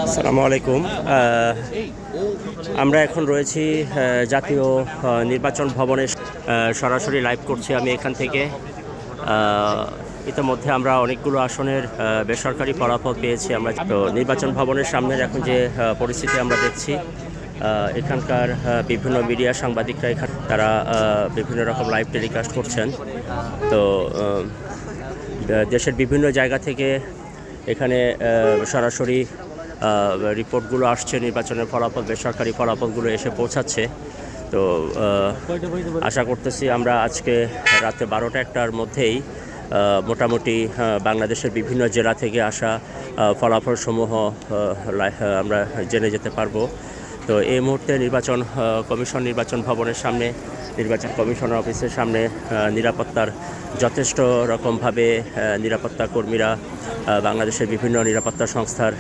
আসসালামু আলাইকুম। আমরা এখন রয়েছি জাতীয় নির্বাচন ভবনে। সরাসরি লাইভ করছি আমি এখান থেকে। ইতিমধ্যে আমরা অনেকগুলো আসনের বেসরকারি ফলাফল পেয়েছি। আমরা তো নির্বাচন ভবনের সামনের এখন যে পরিস্থিতি আমরা দেখছি, এখানকার বিভিন্ন মিডিয়া সাংবাদিকরা এখানে তারা বিভিন্ন রকম লাইভ টেলিকাস্ট করছেন। তো দেশের বিভিন্ন জায়গা থেকে এখানে সরাসরি রিপোর্টগুলো আসছে, নির্বাচনের ফলাফল, বেসরকারি ফলাফলগুলো এসে পৌঁছাচ্ছে। তো আশা করতেছি আমরা আজকে রাতে 12টা-1টার মধ্যেই মোটামুটি বাংলাদেশের বিভিন্ন জেলা থেকে আসা ফলাফলসমূহ আমরা জেনে যেতে পারবো। তো এই মুহূর্তে নির্বাচন ভবনের সামনে, নির্বাচন কমিশনার অফিসের সামনে নিরাপত্তার যথেষ্ট রকমভাবে নিরাপত্তা কর্মীরা, বাংলাদেশের বিভিন্ন নিরাপত্তা সংস্থার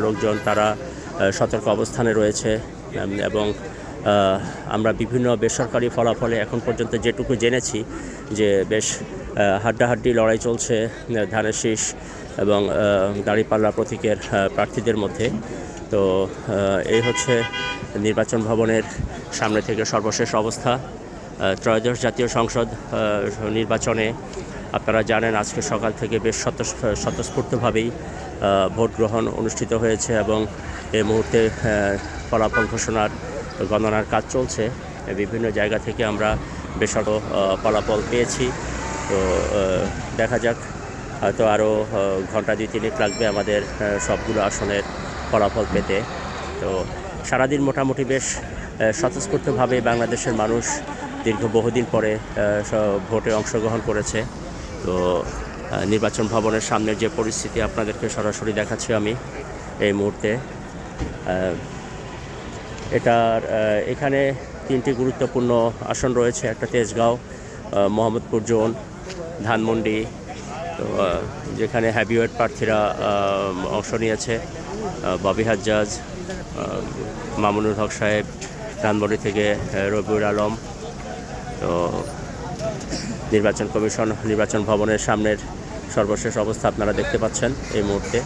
লোকজন তারা সতর্ক অবস্থানে রয়েছে। এবং আমরা বিভিন্ন বেসরকারি ফলাফলে এখন পর্যন্ত যেটুকু জেনেছি যে বেশ হাড্ডাহাড্ডি লড়াই চলছে ধানের শীষ এবং দাঁড়িপাল্লা প্রতীকের প্রার্থীদের মধ্যে। তো এই হচ্ছে নির্বাচন ভবনের সামনে থেকে সর্বশেষ অবস্থা। ত্রয়োদশ জাতীয় সংসদ নির্বাচনে আপনারা জানেন আজকে সকাল থেকে বেশ স্বতঃস্ফূর্তভাবেই ভোট গ্রহণ অনুষ্ঠিত হয়েছে এবং এই মুহূর্তে ফলাফল ঘোষণার গণনার কাজ চলছে। বিভিন্ন জায়গা থেকে আমরা বেশ ফলাফল পেয়েছি। তো দেখা যাক, হয়তো আরও ঘন্টা 2-3 লাগবে আমাদের সবগুলো আসনের ফলাফল পেতে। তো সারাদিন মোটামুটি বেশ স্বতঃস্ফূর্তভাবে বাংলাদেশের মানুষ দীর্ঘ বহুদিন পরে ভোটে অংশগ্রহণ করেছে। তো নির্বাচন ভবনের সামনের যে পরিস্থিতি আপনাদেরকে সরাসরি দেখাচ্ছি আমি এই মুহূর্তে। এখানে 3টি গুরুত্বপূর্ণ আসন রয়েছে। একটা তেজগাঁও, মোহাম্মদপুর জোন, ধানমন্ডি, তো যেখানে হ্যাভিওয়েট প্রার্থীরা অংশ নিয়েছে। ববি হাজ্জাজ, মামুনুল হক সাহেব, ধানমন্ডি থেকে রবিউল আলম। তো নির্বাচন ভবনের সামনের সর্বশেষ অবস্থা আপনারা দেখতে পাচ্ছেন এই মুহূর্তে।